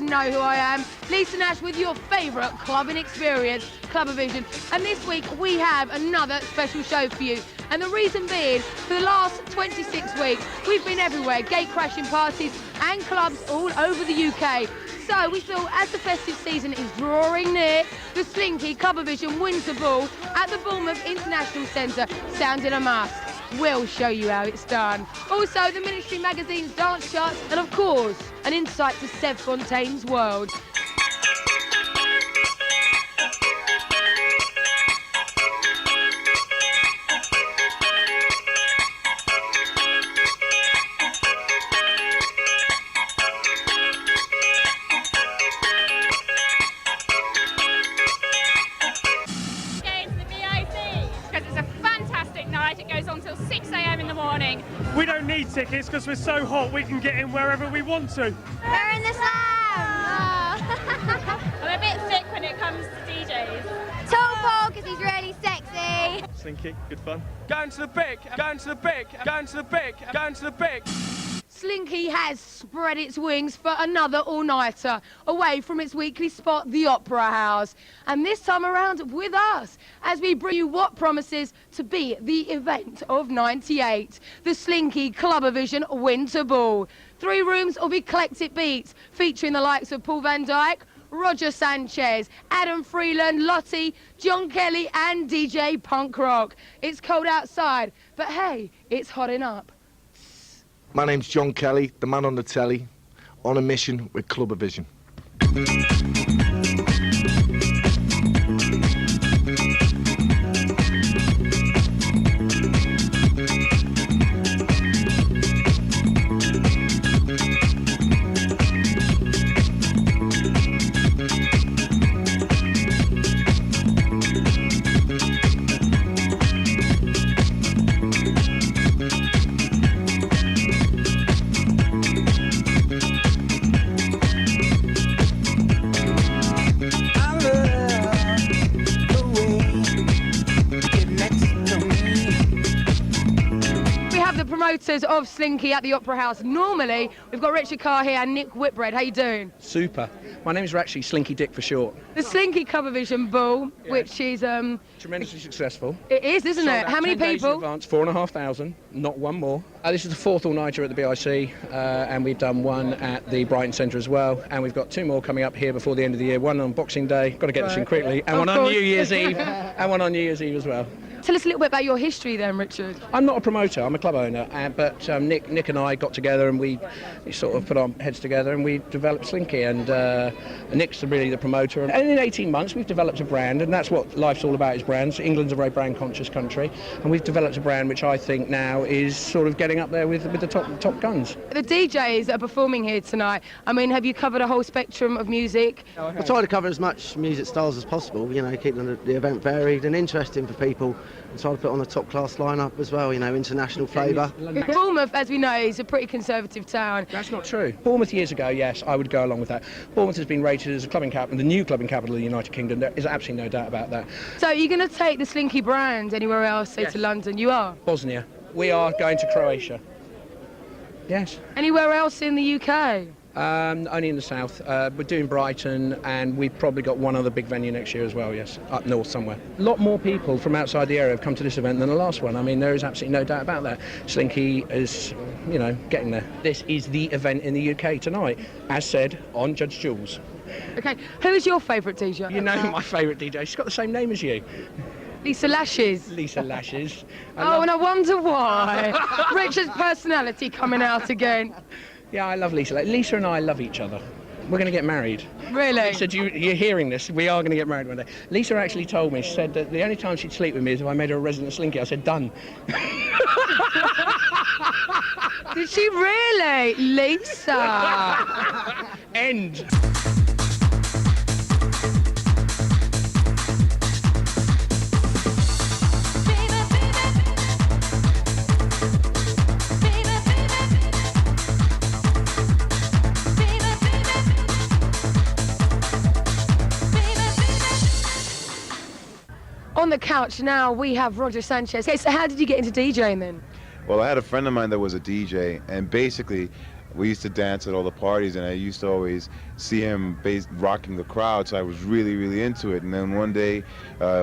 know who I am. Lisa Nash with your favourite clubbing experience, Clubavision. And this week we have another special show for you. And the reason being, for the last 26 weeks, we've been everywhere, gate crashing parties and clubs all over the UK. So we feel as the festive season is drawing near, the Slinky Clubavision Winter Ball at the Bournemouth International Centre sounding a must. We'll show you how it's done. Also, the Ministry Magazine's dance charts, and of course, an insight to Seb Fontaine's world. It goes on till 6 a.m. in the morning. We don't need tickets because we're so hot we can get in wherever we want to. We're in the slam! I'm a bit sick when it comes to DJs. Tall Paul because he's really sexy. Slinky, good fun. Going to the big, going to the big, going to the big, going to the big. Slinky has spread its wings for another all-nighter away from its weekly spot, the Opera House. And this time around with us, as we bring you what promises to be the event of '98, the Slinky Clubavision Winter Ball. 3 rooms of eclectic beats, featuring the likes of Paul van Dyk, Roger Sanchez, Adam Freeland, Lottie, John Kelly and DJ Punk Rock. It's cold outside, but hey, it's hotting up. My name's John Kelly, the man on the telly, on a mission with Clubavision. Promoters of Slinky at the Opera House. Normally, we've got Richard Carr here and Nick Whitbread. How you doing? Super. My name is actually Slinky Dick for short. The Slinky Clubavision Ball, yes, which is tremendously successful. It is, isn't it? How many 10 days people? In advance, 4,500, not one more. This is the 4th all-nighter at the BIC, and we've done one at the Brighton Centre as well, and we've got 2 more coming up here before the end of the year. One on Boxing Day, got to get this in quickly, and one on New Year's Eve, and one on New Year's Eve as well. Tell us a little bit about your history then, Richard. I'm not a promoter, I'm a club owner, but Nick and I got together and we sort of put our heads together and we developed Slinky, and Nick's really the promoter. And in 18 months we've developed a brand, and that's what life's all about, is brands. England's a very brand-conscious country, and we've developed a brand which I think now is sort of getting up there with the top guns. The DJs that are performing here tonight, I mean, have you covered a whole spectrum of music? I try to cover as much music styles as possible, you know, keeping the event varied and interesting for people, and try to put on a top-class lineup as well, you know, international flavour. Bournemouth, as we know, is a pretty conservative town. That's not true. Bournemouth years ago, yes, I would go along with that. Bournemouth has been rated as a clubbing capital, the new clubbing capital of the United Kingdom. There is absolutely no doubt about that. So you're going to take the Slinky brand anywhere else, say to London? You are? Bosnia. We are going to Croatia. Yes. Anywhere else in the UK? Only in the south. We're doing Brighton, and we've probably got one other big venue next year as well, yes, up north somewhere. A lot more people from outside the area have come to this event than the last one. I mean, there is absolutely no doubt about that. Slinky is, you know, getting there. This is the event in the UK tonight, as said on Judge Jules. OK, who is your favourite DJ? You know my favourite DJ. She's got the same name as you. Lisa Lashes. Lisa Lashes. And I wonder why. Richard's personality coming out again. Yeah, I love Lisa. Lisa and I love each other. We're going to get married. Really? Lisa, you're hearing this. We are going to get married one day. Lisa actually told me, she said that the only time she'd sleep with me is if I made her a resident Slinky. I said, done. Did she really? Lisa. End. On the couch now we have Roger Sanchez. Okay, so how did you get into DJing then? Well, I had a friend of mine that was a DJ, and basically we used to dance at all the parties, and I used to always see him rocking the crowd, so I was really, really into it. And then one day,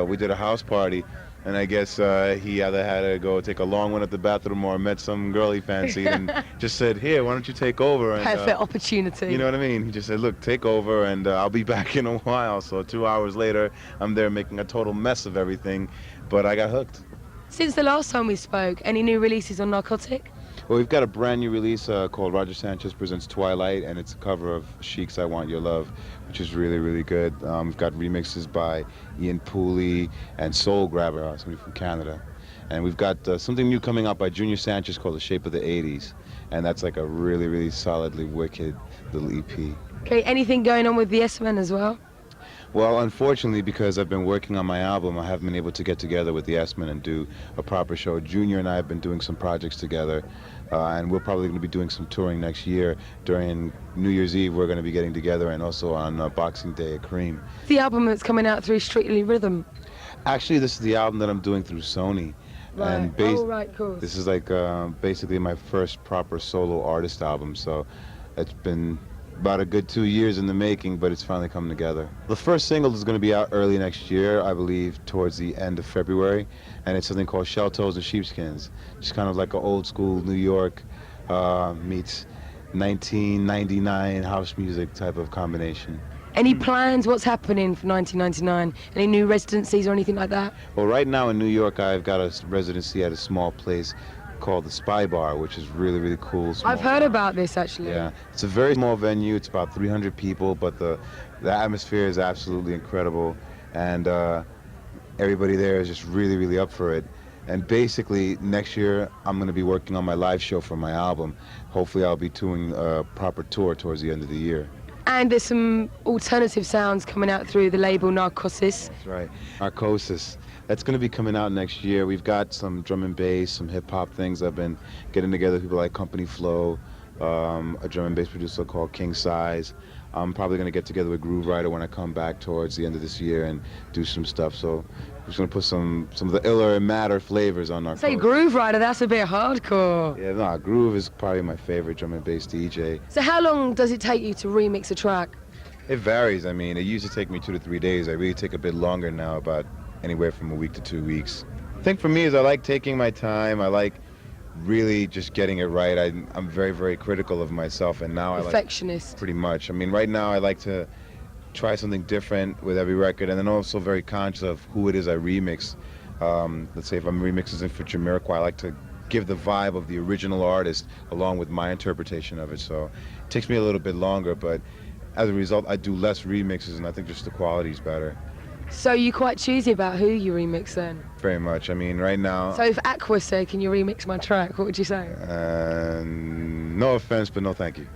we did a house party, and I guess he either had to go take a long one at the bathroom or met some girl he fancied and just said, here, why don't you take over? And, Perfect opportunity. You know what I mean? He just said, look, take over, and I'll be back in a while. So 2 hours later, I'm there making a total mess of everything, but I got hooked. Since the last time we spoke, any new releases on Narcotic? Well, we've got a brand new release called Roger Sanchez Presents Twilight, and it's a cover of Chic's I Want Your Love, which is really, really good. We've got remixes by Ian Pooley and Soul Grabber, somebody from Canada. And we've got something new coming out by Junior Sanchez called The Shape of the 80s, and that's like a really, really solidly wicked little EP. Okay, anything going on with the S-Men as well? Well, unfortunately, because I've been working on my album, I haven't been able to get together with the S-Men and do a proper show. Junior and I have been doing some projects together, and we're probably going to be doing some touring next year. During New Year's Eve, we're going to be getting together, and also on Boxing Day at Cream. The album that's coming out through Strictly Rhythm. Actually, this is the album that I'm doing through Sony. Right. And Right, cool. This is like basically my first proper solo artist album, so it's been about a good 2 years in the making, but it's finally come together. The first single is going to be out early next year, I believe, towards the end of February, and it's something called Shell Toes and Sheepskins. Just kind of like an old school New York meets 1999 house music type of combination. Any plans? What's happening for 1999? Any new residencies or anything like that? Well, right now in New York, I've got a residency at a small place called the Spy Bar, which is really, really cool. I've heard about this, actually. Yeah, it's a very small venue. It's about 300 people, but the atmosphere is absolutely incredible, and everybody there is just really, really up for it. And basically, next year, I'm going to be working on my live show for my album. Hopefully, I'll be doing a proper tour towards the end of the year. And there's some alternative sounds coming out through the label Narcosis. That's right, Narcosis. That's going to be coming out next year. We've got some drum and bass, some hip-hop things. I've been getting together with people like Company Flow, a drum and bass producer called King Size. I'm probably going to get together with Groove Rider when I come back towards the end of this year and do some stuff. So we're just going to put some of the iller and madder flavors on Narcosis. Say Groove Rider, that's a bit hardcore. Yeah, no, Groove is probably my favorite drum and bass DJ. So how long does it take you to remix a track? It varies. I mean, it used to take me 2 to 3 days. I really take a bit longer now, about anywhere from a week to 2 weeks. The thing for me is I like taking my time. I like really just getting it right. I'm very, very critical of myself, and now Perfectionist. Pretty much. I mean, right now I like to try something different with every record, and then also very conscious of who it is I remix. Let's say if I'm remixing for Jamiroquai, I like to give the vibe of the original artist along with my interpretation of it. So it takes me a little bit longer, but as a result, I do less remixes, and I think just the quality's better. So you're quite choosy about who you remix then? Very much. I mean, right now... So if Aqua said, can you remix my track, what would you say? No offense, but no thank you.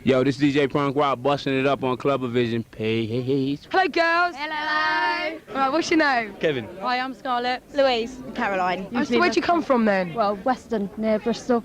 Yo, this is DJ Punk Rock busting it up on Clubavision page. Hello, girls. Hello. All right, what's your name? Kevin. Hi, I'm Scarlett. Louise. Caroline. So where'd you come from then? Well, Weston, near Bristol.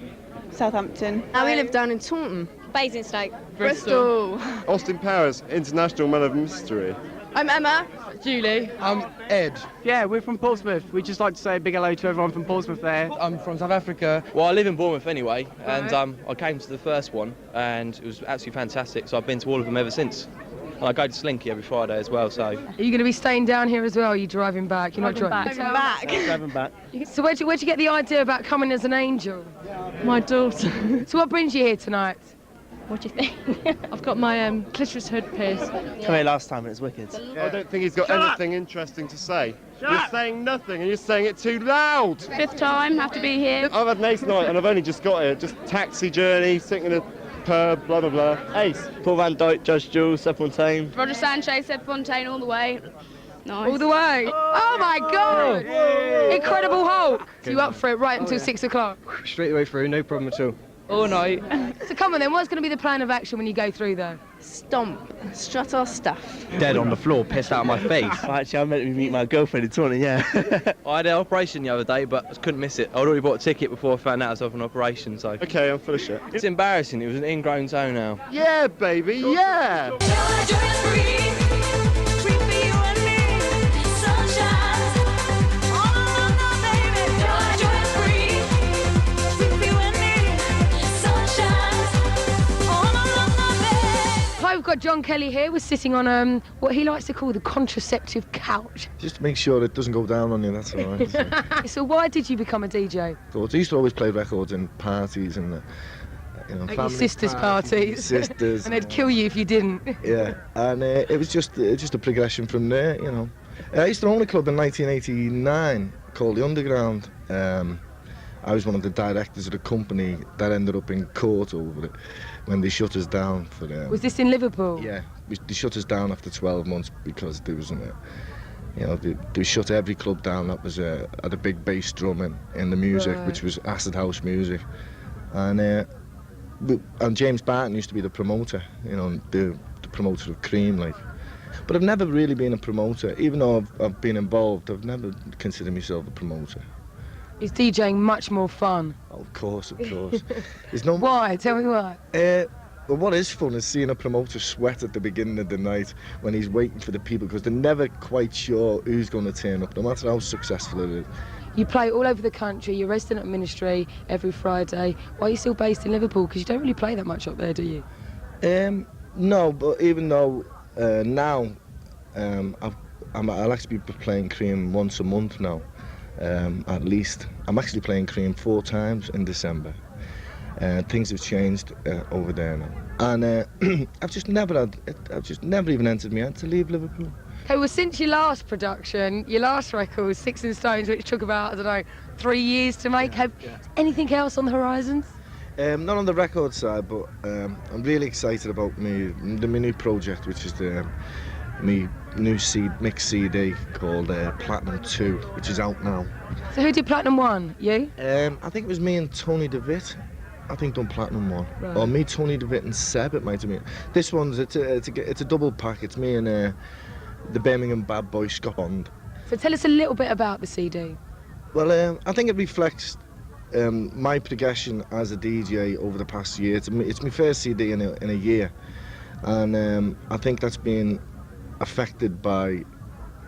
Southampton. We live down in Taunton. Basingstoke. Bristol. Austin Powers, International Man of Mystery. I'm Emma. Julie. I'm Ed. Yeah, we're from Portsmouth. We'd just like to say a big hello to everyone from Portsmouth there. I'm from South Africa. Well, I live in Bournemouth anyway, and I came to the first one, and it was absolutely fantastic, so I've been to all of them ever since. And I go to Slinky every Friday as well, so... Are you going to be staying down here as well, or are you driving back? You're not driving back. Driving back. So where'd you get the idea about coming as an angel? My daughter. So what brings you here tonight? What do you think? I've got my clitoris hood pierced. Come here last time and it's wicked. I don't think he's got anything interesting to say. You're saying nothing and you're saying it too loud. 5th time, have to be here. I've had an ace night and I've only just got here. Just taxi journey, sitting in a pub, blah, blah, blah. Ace. Paul Van Dyke, Judge Jules, Seb Fontaine. Roger Sanchez, Seb Fontaine all the way. Nice. All the way. Oh my God! Incredible Hulk. So you up for it right until 6 o'clock? Straight away through, no problem at all. All night. So come on then, what's going to be the plan of action when you go through though? Stomp. Strut our stuff. Dead on the floor, pissed out of my face. Actually, I meant to meet my girlfriend in Taunton, yeah. I had an operation the other day, but I couldn't miss it. I'd already bought a ticket before I found out I was off an operation, so... Okay, I'm full of shit. It's embarrassing, it was an ingrown toenail. Yeah, baby, yeah! We've got John Kelly here. We're sitting on what he likes to call the contraceptive couch. Just to make sure it doesn't go down on you, that's all right. So why did you become a DJ? So I used to always play records in parties and, At your family sisters' parties. Sisters. And they'd kill you if you didn't. Yeah, and it was just a progression from there, you know. I used to own a club in 1989 called The Underground. I was one of the directors of the company that ended up in court over it when they shut us down for them. Was this in Liverpool? Yeah, they shut us down after 12 months because there was, they shut every club down that was had a big bass drum in the music, Right. which was acid house music, and James Barton used to be the promoter, the promoter of Cream, like. But I've never really been a promoter, even though I've been involved. I've never considered myself a promoter. Is DJing much more fun? Oh, of course. There's no. Why? Tell me why. Well, what is fun is seeing a promoter sweat at the beginning of the night when he's waiting for the people, because they're never quite sure who's going to turn up, no matter how successful it is. You play all over the country, you're resident at Ministry every Friday. Why are you still based in Liverpool? Because you don't really play that much up there, do you? No, but even though now I'll actually be playing Cream once a month now, at least. I'm actually playing Cream 4 times in December. Things have changed over there now, and I've just never even entered my head to leave Liverpool. Okay, well, since your last production, your last record, 6 in Stones, which took about, 3 years to make, anything else on the horizons? Not on the record side, but I'm really excited about my new project, which is my new mix CD called Platinum 2, which is out now. So who did Platinum 1? You? I think it was me and Tony DeVitt. I think done Platinum 1. Right. Or me, Tony DeVitt and Seb, it might have been. This one's, it's a double pack. It's me and the Birmingham bad boy Scott Bond. So tell us a little bit about the CD. Well, I think it reflects my progression as a DJ over the past year. It's my first CD in a year, and I think that's been affected by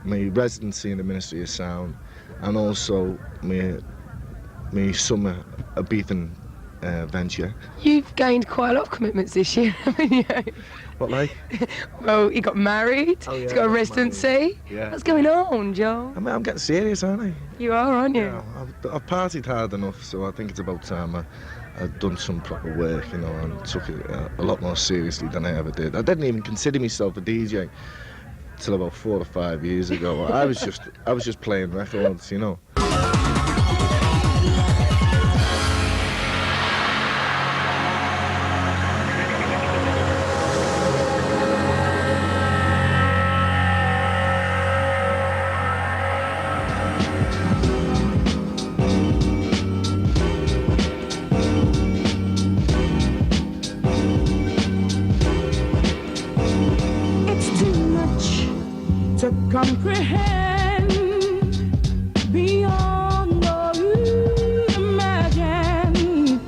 my residency in the Ministry of Sound, and also my summer Ibiza venture. You've gained quite a lot of commitments this year, haven't you? What, like? Well, you got married, he's got a residency. Yeah. What's going on, Joe? I mean, I'm getting serious, aren't I? You are, aren't you? Yeah, I've partied hard enough, so I think it's about time I've done some proper work, and took it a lot more seriously than I ever did. I didn't even consider myself a DJ till about 4 or 5 years ago. I was just playing records, comprehend beyond all you imagine.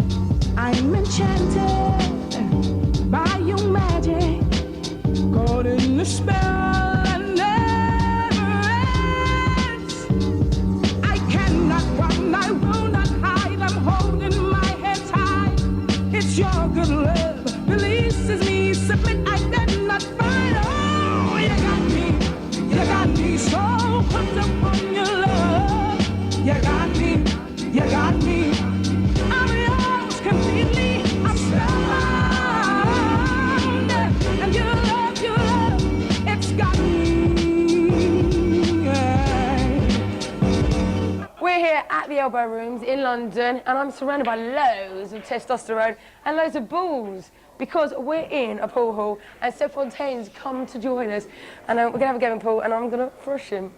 I'm enchanted by your magic, caught in the spell that never ends. I cannot run, I will not hide, I'm holding my head tight. It's your good love releases me, submit, I did not fight. elbow rooms in London, and I'm surrounded by loads of testosterone and loads of balls because we're in a pool hall and Seb Fontaine's come to join us, and we're going to have a game of pool and I'm going to thrush him.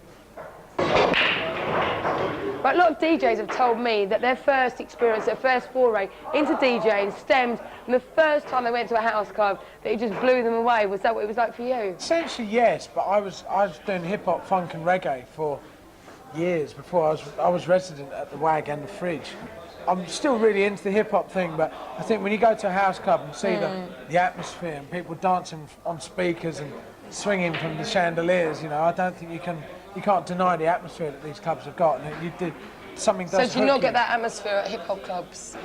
But a lot of DJs have told me that their first experience, their first foray into DJing stemmed from the first time they went to a house club, that it just blew them away. Was that what it was like for you? Essentially, yes, but I was doing hip-hop, funk and reggae for years before I was resident at the Wag and the Fridge. I'm still really into the hip-hop thing, but I think when you go to a house club and see the atmosphere and people dancing on speakers and swinging from the chandeliers, you know, I don't think you can't deny the atmosphere that these clubs have got, and you did something. So do you not get that atmosphere at hip hop clubs?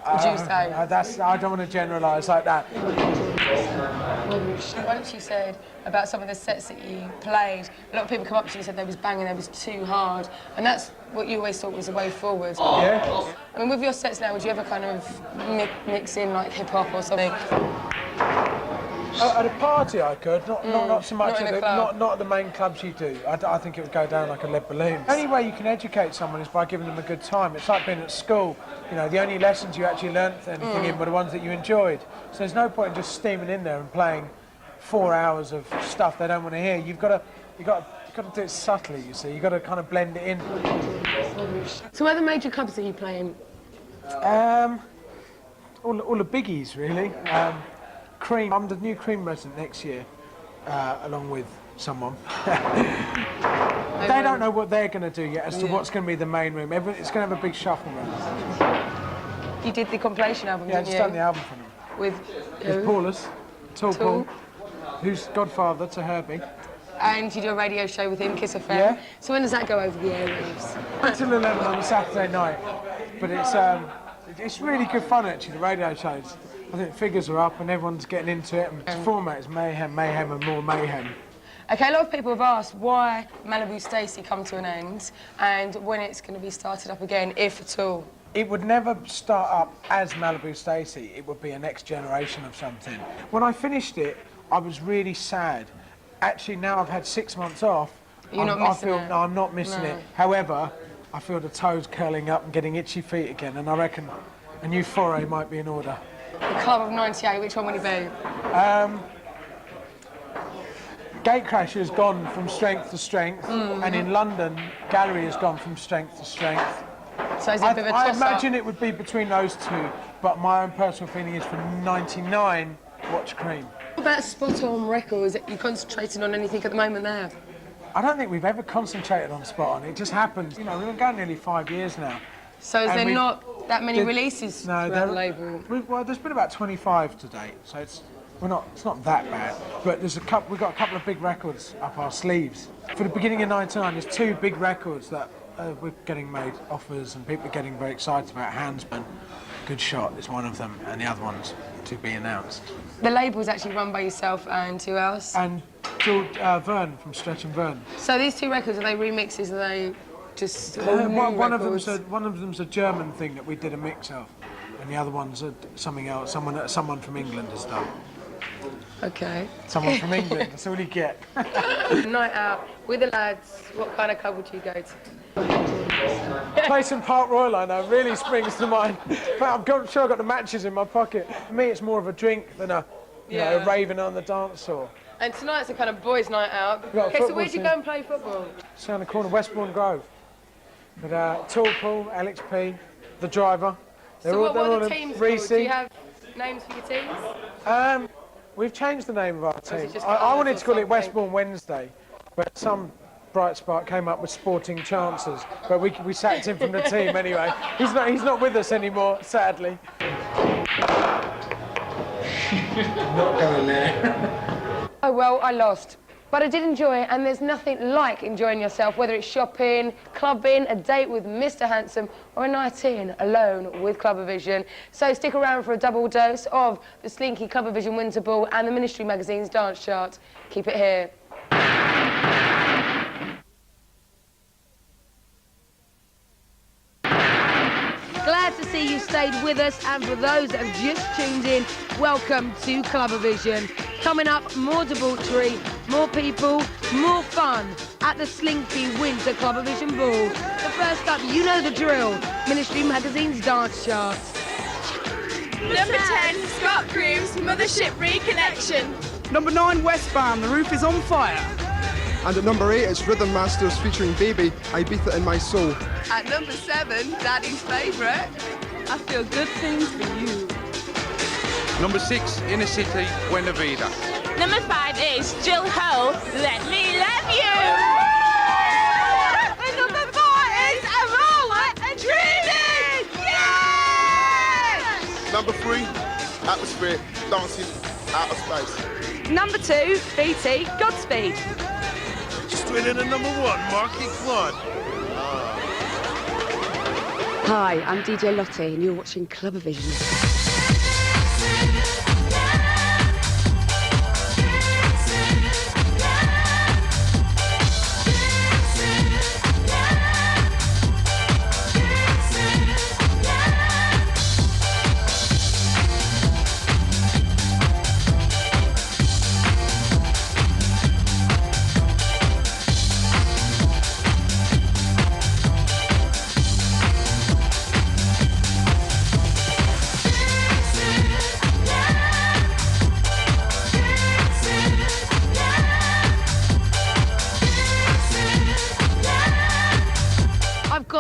Would you say? I don't want to generalise like that. Once you said about some of the sets that you played, a lot of people come up to you and said they was banging, they was too hard, and that's what you always thought was the way forward. Yeah. I mean, with your sets now, would you ever kind of mix in like hip hop or something? At a party I could, not so much not at the main clubs you do. I think it would go down like a lead balloon. The only way you can educate someone is by giving them a good time. It's like being at school. You know, the only lessons you actually learnt anything in were the ones that you enjoyed. So there's no point in just steaming in there and playing 4 hours of stuff they don't want to hear. You've got to do it subtly, you see. You've got to kind of blend it in. So where are the major clubs that you play in? All the biggies, really. Cream. I'm the new Cream resident next year, along with someone. They don't know what they're going to do yet as to what's going to be the main room. It's going to have a big shuffle room. You did the compilation album, yeah, didn't you? Yeah, I've done the album for them. With Paulus, Tall Paul, who's godfather to Herbie. And you do a radio show with him, Kiss FM. Yeah. So when does that go over the airwaves? Until 11 on a Saturday night. But it's really good fun, actually, the radio shows. I think figures are up and everyone's getting into it, and the format is mayhem, mayhem and more mayhem. Okay, a lot of people have asked why Malibu Stacy come to an end and when it's going to be started up again, if at all. It would never start up as Malibu Stacy, it would be a next generation of something. When I finished it, I was really sad. Actually, now I've had 6 months off. You're not missing it? No, I'm not missing it. However, I feel the toes curling up and getting itchy feet again, and I reckon a new foray might be in order. The Club of 98, which one would it be? Gatecrasher has gone from strength to strength, and in London, Gallery has gone from strength to strength. So is it a bit of a I toss-up? imagine it would be between those two, but my own personal feeling is for 99, watch Cream. What about Spot On Records? Are you concentrating on anything at the moment there? I don't think we've ever concentrated on Spot On. It just happened. You know, we've been going nearly 5 years now. So is there not that many releases throughout the label? Well, there's been about 25 to date, so it's not that bad. But we've got a couple of big records up our sleeves. For the beginning of 99, there's 2 big records that we're getting made offers and people are getting very excited about. Handsman, Good Shot is one of them, and the other one's to be announced. The label's actually run by yourself and who else? And George Verne from Stretch and Verne. So these 2 records, are they remixes? Are they just one of them's a German thing that we did a mix of, and the other one's something else. Someone from England has done. Okay. Someone from England. That's all you get. Night out with the lads. What kind of club would you go to? Place in Park Royal, I know, really springs to mind. But I'm sure I've got the matches in my pocket. For me, it's more of a drink than a raving on the dance floor. And tonight's a kind of boys' night out. Okay, so where'd you go and play football? It's around the corner, Westbourne Grove. With Tall Paul, Alex P, the driver. So what are the teams called? Do you have names for your teams? We've changed the name of our team. I wanted to call it Westbourne Wednesday, but some bright spark came up with Sporting Chances. But we sacked him from the team anyway. He's not with us anymore, sadly. Not going there. Oh well, I lost. But I did enjoy it, and there's nothing like enjoying yourself, whether it's shopping, clubbing, a date with Mr. Handsome, or a night in alone with Clubavision. So stick around for a double dose of the Slinky Clubavision Winter Ball and the Ministry Magazine's dance chart. Keep it here. Glad to see you stayed with us, and for those that have just tuned in, welcome to Clubavision. Coming up, more debauchery, more people, more fun at the Slinky Winter Clubavision Ball. But first up, you know the drill. Ministry Magazine's dance charts. Number 10, Scott Groove's Mothership Reconnection. Number 9, Westbound, The Roof is on Fire. And at number 8, it's Rhythm Masters featuring Baby, Ibiza in My Soul. At number 7, Daddy's favourite, I Feel Good Things For You. Number 6, Inner City, Buena Vida. Number 5 is Jill Ho, Let Me Love You. And number 4 is Arola and Dreaming. Yes! Number 3, Atmosphere, Dancing Out of Space. Number 2, BT, Godspeed. Straight in at number 1, Marky Claude. Hi, I'm DJ Lottie, and you're watching Clubavision.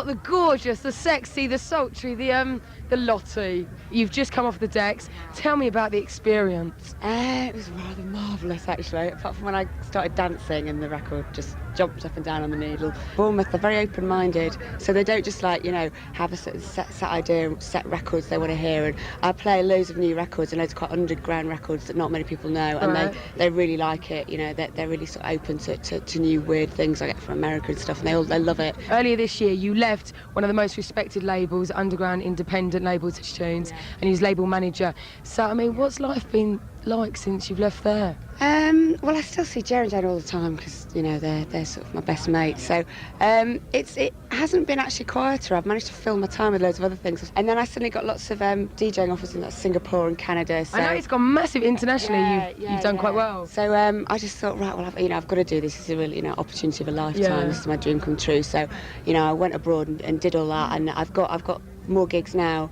The gorgeous, the sexy, the sultry, the Lottie. You've just come off the decks. Tell me about the experience. It was rather marvellous, actually, apart from when I started dancing and the record just jumped up and down on the needle. Bournemouth, they're very open-minded, so they don't just, like, you know, have a sort of set idea, set records they want to hear. And I play loads of new records and loads of quite underground records that not many people know, and they really like it. You know, they're really sort of open to new weird things I get from America and stuff, and they love it. Earlier this year, you left one of the most respected labels, underground independent label, Touch Tunes, and he was label manager. So, I mean, what's life been like since you've left there? Well, I still see Jerry and Jane all the time because, you know, they're sort of my best mates. So it hasn't been actually quieter. I've managed to fill my time with loads of other things. And then I suddenly got lots of DJing offers in like Singapore and Canada. So I know it's gone massive internationally. You've done quite well. So I just thought, right, well, I've got to do this. This is a really, opportunity of a lifetime. This is my dream come true. So, I went abroad and did all that, and I've got more gigs now,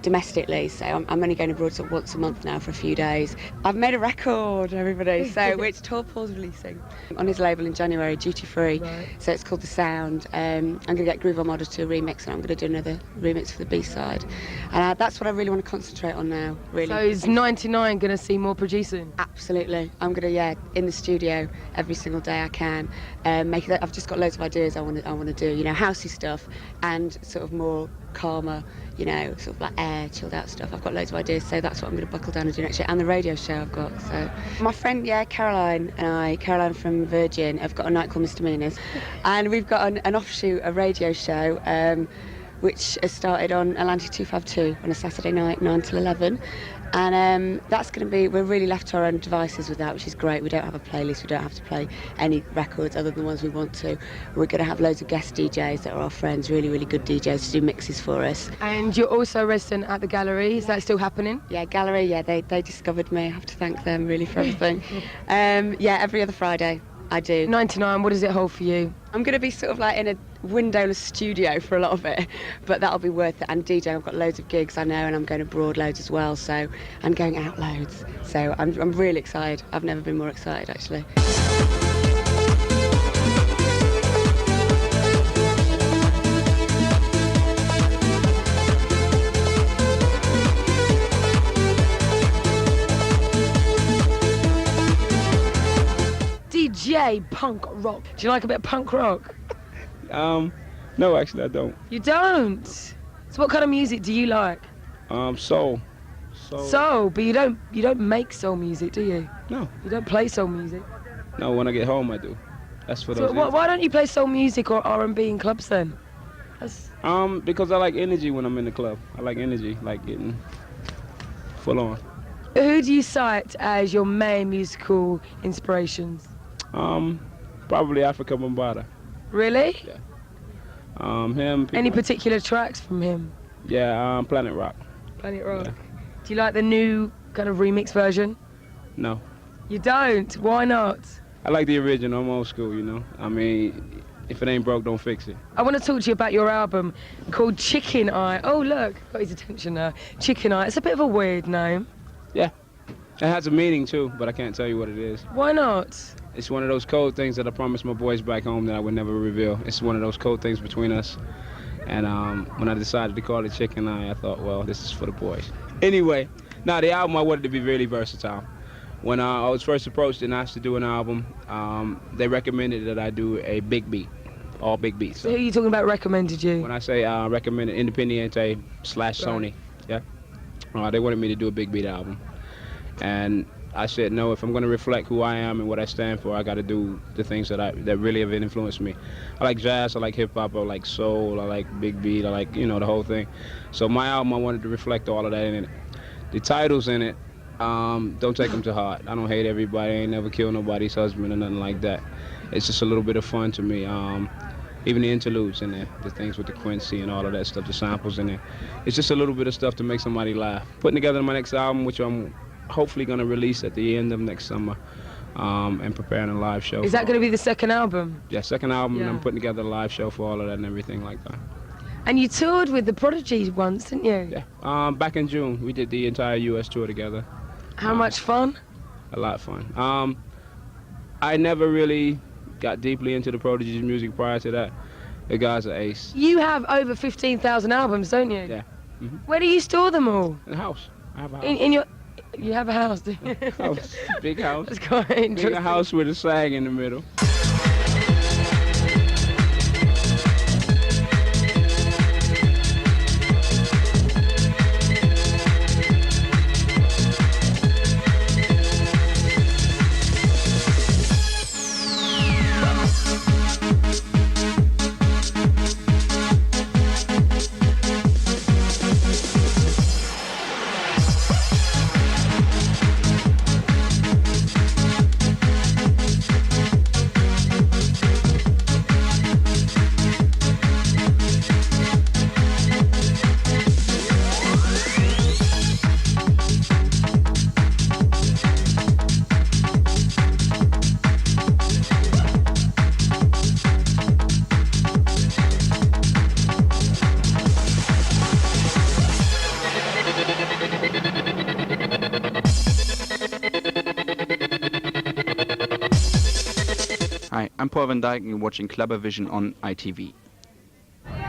domestically, so I'm only going abroad sort of once a month now for a few days. I've made a record, everybody, so which Tall Paul's releasing on his label in January, duty free. So it's called The Sound. I'm going to get Groove Armada to remix, and I'm going to do another remix for the B-side. And that's what I really want to concentrate on now, really. So is 99 going to see more producing? Absolutely. I'm going to, in the studio every single day I can. I've just got loads of ideas I want to do, housey stuff and sort of more calmer, sort of like chilled out stuff. I've got loads of ideas, so that's what I'm going to buckle down and do next year. And the radio show I've got. So my friend, Caroline from Virgin, have got a night called Misdemeanors, and we've got an offshoot, a radio show, which has started on Atlantic 252 on a Saturday night, 9 till 11. And that's going to be, we're really left to our own devices with that, which is great. We don't have a playlist, we don't have to play any records other than the ones we want to. We're going to have loads of guest DJs that are our friends, really, really good DJs to do mixes for us. And you're also a resident at the Gallery, is that still happening? Yeah, Gallery, they discovered me. I have to thank them really for everything. Every other Friday. I do. 99, what does it hold for you? I'm going to be sort of like in a windowless studio for a lot of it, but that'll be worth it. And DJ, I've got loads of gigs, I know, and I'm going abroad loads as well, so I'm going out loads. So I'm really excited. I've never been more excited, actually. DJ punk rock. Do you like a bit of punk rock? No, actually I don't. You don't? So what kind of music do you like? Soul. Soul, but you don't make soul music, do you? No. You don't play soul music? No, when I get home I do. That's for those. Why don't you play soul music or R&B in clubs then? Because I like energy when I'm in the club. I like energy, like getting full on. Who do you cite as your main musical inspirations? Probably Africa Bambaataa. Really? Yeah. Him. Any particular tracks from him? Yeah, Planet Rock. Planet Rock. Yeah. Do you like the new kind of remix version? No. You don't? Why not? I like the original. I'm old school, you know. I mean, if it ain't broke, don't fix it. I want to talk to you about your album called Chicken Eye. Oh, look, got his attention now. Chicken Eye. It's a bit of a weird name. Yeah. It has a meaning, too, but I can't tell you what it is. Why not? It's one of those code things that I promised my boys back home that I would never reveal. It's one of those code things between us. And when I decided to call it Chicken Eye, I thought, well, this is for the boys. Anyway, now the album I wanted to be really versatile. When I was first approached and asked to do an album, they recommended that I do a big beat, all big beats. So who are you talking about recommended you? When I say recommended, Independiente/Sony, yeah? They wanted me to do a big beat album. And I said, no, if I'm going to reflect who I am and what I stand for, I got to do the things that really have influenced me. I like jazz, I like hip-hop, I like soul, I like big beat, I like, the whole thing. So my album, I wanted to reflect all of that in it. The titles in it, don't take them to heart. I don't hate everybody, I ain't never killed nobody's husband or nothing like that. It's just a little bit of fun to me. Even the interludes in there, the things with the Quincy and all of that stuff, the samples in there. It's just a little bit of stuff to make somebody laugh. Putting together my next album, which I'm hopefully going to release at the end of next summer, and preparing a live show. Is that going to be the second album? Yeah, second album, Yeah. and I'm putting together a live show for all of that and everything like that. And you toured with the Prodigy once, didn't you? Yeah, back in June, we did the entire U.S. tour together. How much fun? A lot of fun. I never really got deeply into the Prodigy's music prior to that. The guys are ace. You have over 15,000 albums, don't you? Yeah. Mm-hmm. Where do you store them all? In a house. I have a house. In your... You have a house, do you? House. Big house. That's quite interesting. Big house with a sag in the middle. Hi, I'm Paul van Dijk and you're watching Clubavision on ITV.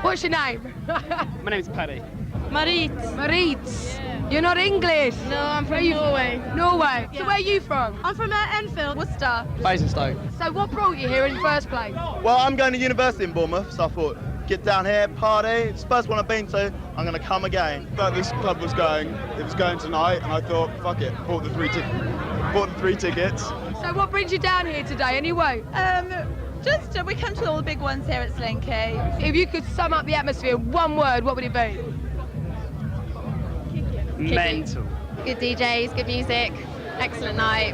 What's your name? My name's Paddy. Marit. Marit. Yeah. You're not English. No, I'm from Norway. Norway. Yeah. So where are you from? I'm from Enfield, Worcester. Basingstoke. So what brought you here in the first place? Well, I'm going to university in Bournemouth, so I thought, get down here, party. It's the first one I've been to. I'm going to come again. But this club was going. It was going tonight, and I thought, fuck it. Bought the three tickets. So what brings you down here today, anyway? Just we come to all the big ones here at Slinky. If you could sum up the atmosphere in one word, what would it be? Mental. Good DJs, good music, excellent night,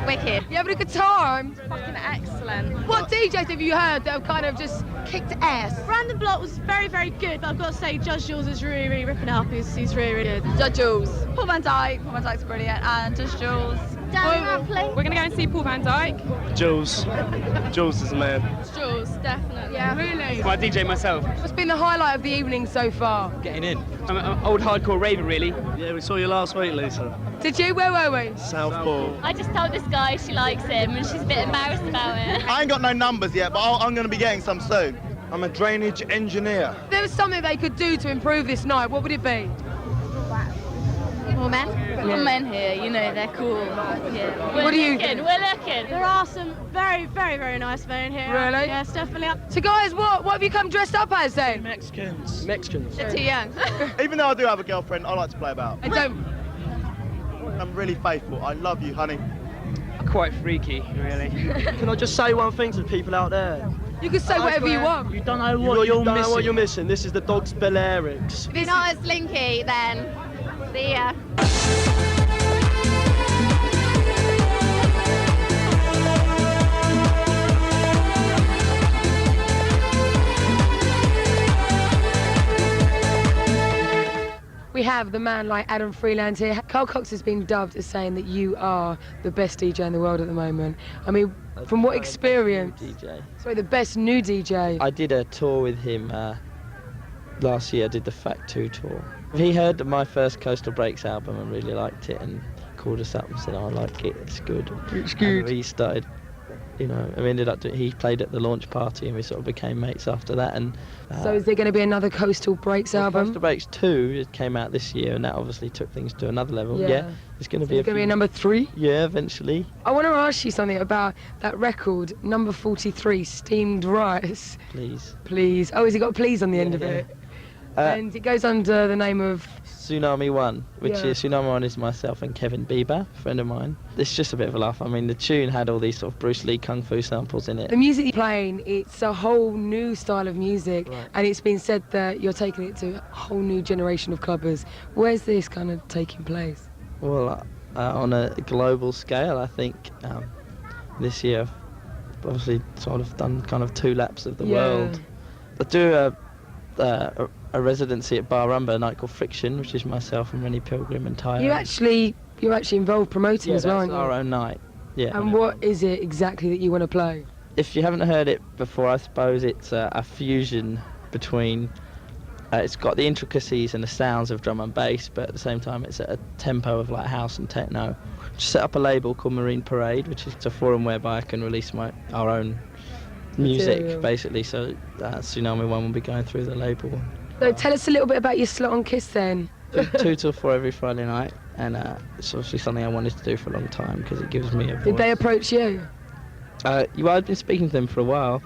wicked. You having a good time? Fucking excellent. What DJs have you heard that have kind of just kicked ass? Brandon Block was very, very good, but I've got to say Judge Jules is really, really ripping it up. He's really, really good. Judge Jules. Paul van Dijk. Paul van Dijk's brilliant. And Judge Jules. We're going to go and see Paul van Dijk. Jules. Jules is the man. Jules, definitely. Yeah, really? I DJ myself. What's been the highlight of the evening so far? Getting in. I'm an old hardcore raver, really. Yeah, we saw you last week, Lisa. Did you? Where were we? Southport. I just told this guy she likes him and she's a bit embarrassed about it. I ain't got no numbers yet, but I'm going to be getting some soon. I'm a drainage engineer. If there was something they could do to improve this night, what would it be? More men? More men here, you know, they're cool. Yeah. What do you think? We're looking. There are some very, very, very nice men here. Really? Yes, definitely. So guys, what have you come dressed up as then? Mexicans. They're too young. Even though I do have a girlfriend, I like to play about. I don't. I'm really faithful. I love you, honey. Quite freaky, really. Can I just say one thing to the people out there? You can say whatever you want. You don't know what you're missing. Know what you're missing. This is the Dog's Balearics. If you're not at Slinky, then see ya. We have the man like Adam Freeland here. Carl Cox has been dubbed as saying that you are the best DJ in the world at the moment. I mean, from what experience? DJ. Sorry, the best new DJ. I did a tour with him last year. I did the Fact 2 tour. He heard my first Coastal Breaks album and really liked it and called us up and said, I like it, it's good. It's good. And he started, you know, we ended up, he played at the launch party and we sort of became mates after that. And so is there going to be another Coastal Breaks album? Coastal Breaks 2, it came out this year and that obviously took things to another level. Yeah. It's going to be a number 3? Yeah, eventually. I want to ask you something about that record, number 43, Steamed Rice. Please. Please. Oh, has it got please on the end of it? And it goes under the name of Tsunami 1, which is Tsunami 1 is myself and Kevin Bieber, a friend of mine. It's just a bit of a laugh. I mean, the tune had all these sort of Bruce Lee kung fu samples in it. The music you're playing, it's a whole new style of music, and it's been said that you're taking it to a whole new generation of clubbers. Where's this kind of taking place? Well, on a global scale, I think this year I've obviously sort of done kind of 2 laps of the world. I do a residency at Bar Rumba, a night called Friction, which is myself and Rennie Pilgrim and Tyler. You're actually involved promoting as well, aren't you? Our own night. Yeah. And what is it exactly that you want to play? If you haven't heard it before, I suppose it's a fusion between. It's got the intricacies and the sounds of drum and bass, but at the same time it's at a tempo of like house and techno. Just set up a label called Marine Parade, which is a forum whereby I can release our own music, basically. So Tsunami 1 will be going through the label. So tell us a little bit about your slot on Kiss then. 2 till 4 every Friday night, and it's obviously something I wanted to do for a long time because it gives me a voice. Did they approach you? I'd been speaking to them for a while.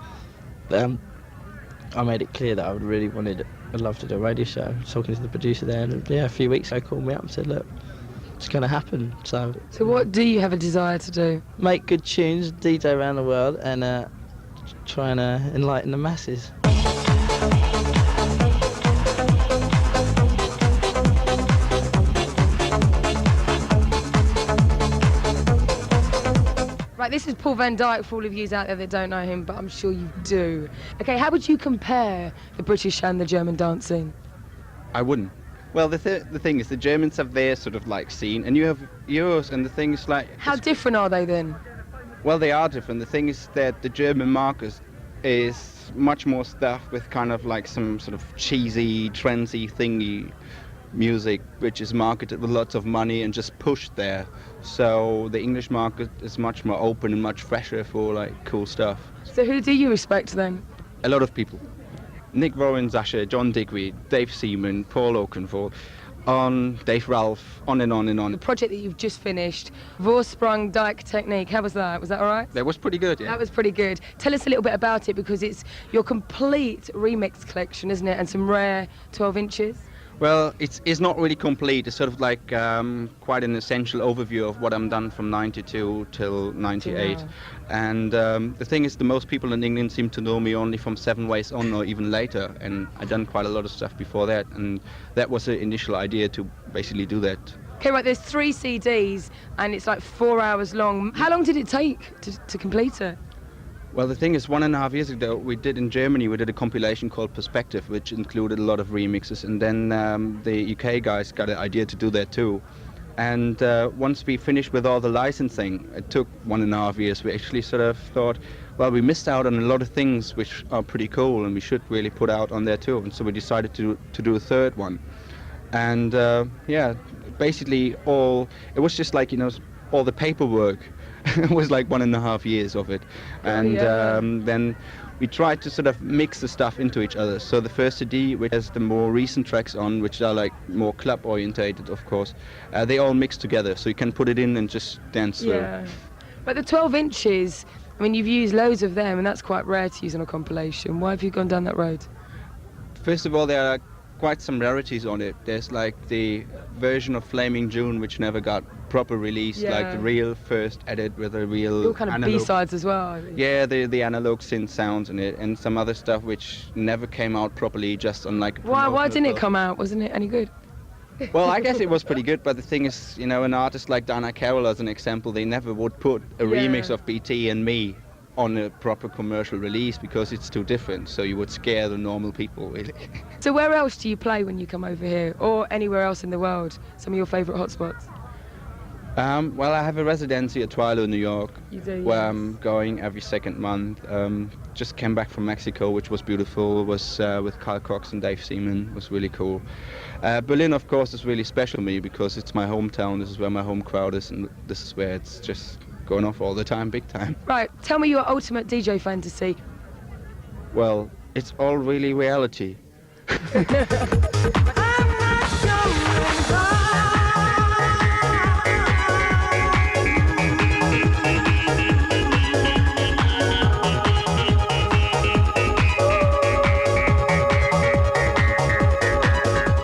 I made it clear that I'd love to do a radio show. Talking to the producer there, and a few weeks ago called me up and said, look, it's going to happen. So what do you have a desire to do? Make good tunes, DJ around the world, and try and enlighten the masses. Right, this is Paul Van Dyke for all of you out there that don't know him, but I'm sure you do. Okay, how would you compare the British and the German dance scene? I wouldn't. Well, the thing is, the Germans have their sort of like scene, and you have yours, and the thing is like... How different are they then? Well, they are different. The thing is that the German market is much more stuff with kind of like some sort of cheesy, trendy thingy music, which is marketed with lots of money and just pushed there. So the English market is much more open and much fresher for like cool stuff. So who do you respect then? A lot of people. Nick Warren-Zasher, John Digweed, Dave Seaman, Paul Oakenfold, Dave Ralph, on and on and on. The project that you've just finished, Vorsprung Dyke Technique, how was that? Was that all right? That was pretty good, yeah. That was pretty good. Tell us a little bit about it, because it's your complete remix collection, isn't it? And some rare 12 inches. Well, it's not really complete. It's sort of like quite an essential overview of what I've done from 92 till 98. Yeah. And the thing is, the most people in England seem to know me only from 7 Ways On or even later. And I've done quite a lot of stuff before that. And that was the initial idea, to basically do that. Okay, right, there's 3 CDs and it's like 4 hours long. How long did it take to complete it? Well, the thing is, 1.5 years ago, we did a compilation called Perspective, which included a lot of remixes, and then the UK guys got an idea to do that too. And once we finished with all the licensing, it took 1.5 years. We actually sort of thought, well, we missed out on a lot of things which are pretty cool, and we should really put out on there too. And so we decided to do a 3rd one. And basically it was just like, all the paperwork. It was like 1.5 years of it, and then we tried to sort of mix the stuff into each other. So the first CD, which has the more recent tracks on, which are like more club orientated, of course, they all mix together, so you can put it in and just dance through. Yeah, but the 12 inches, I mean, you've used loads of them, and that's quite rare to use on a compilation. Why have you gone down that road? First of all, there are quite some rarities on it. There's like the version of Flaming June, which never got proper release, like the real first edit with a real all kind of analog B-sides as well. Yeah, the analog synth sounds in it, and some other stuff which never came out properly, just on like. Why didn't it come out? Wasn't it any good? Well, I guess it was pretty good, but the thing is, an artist like Dana Carroll, as an example, they never would put a remix of BT and Me on a proper commercial release because it's too different. So you would scare the normal people, really. So where else do you play when you come over here, or anywhere else in the world? Some of your favourite hotspots? Well, I have a residency at Twilo, New York, You do, where yes. I'm going every second month. Just came back from Mexico, which was beautiful. It was with Carl Cox and Dave Seaman. It was really cool. Berlin, of course, is really special to me because it's my hometown. This is where my home crowd is, and this is where it's just going off all the time, big time. Right, tell me your ultimate DJ fantasy. Well, it's all really reality.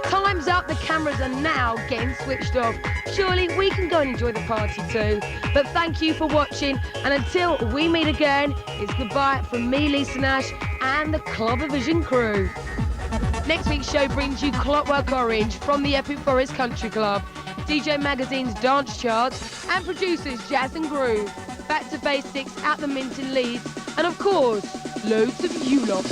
Time's up, the cameras are now getting switched off. Surely we can go and enjoy the party too. But thank you for watching, and until we meet again, it's goodbye from me, Lisa Nash, and the Clubavision crew. Next week's show brings you Clockwork Orange from the Epic Forest Country Club, DJ Magazine's dance charts, and producers Jazz and Groove, Back to Basics at the Mint in Leeds, and of course, loads of you lot.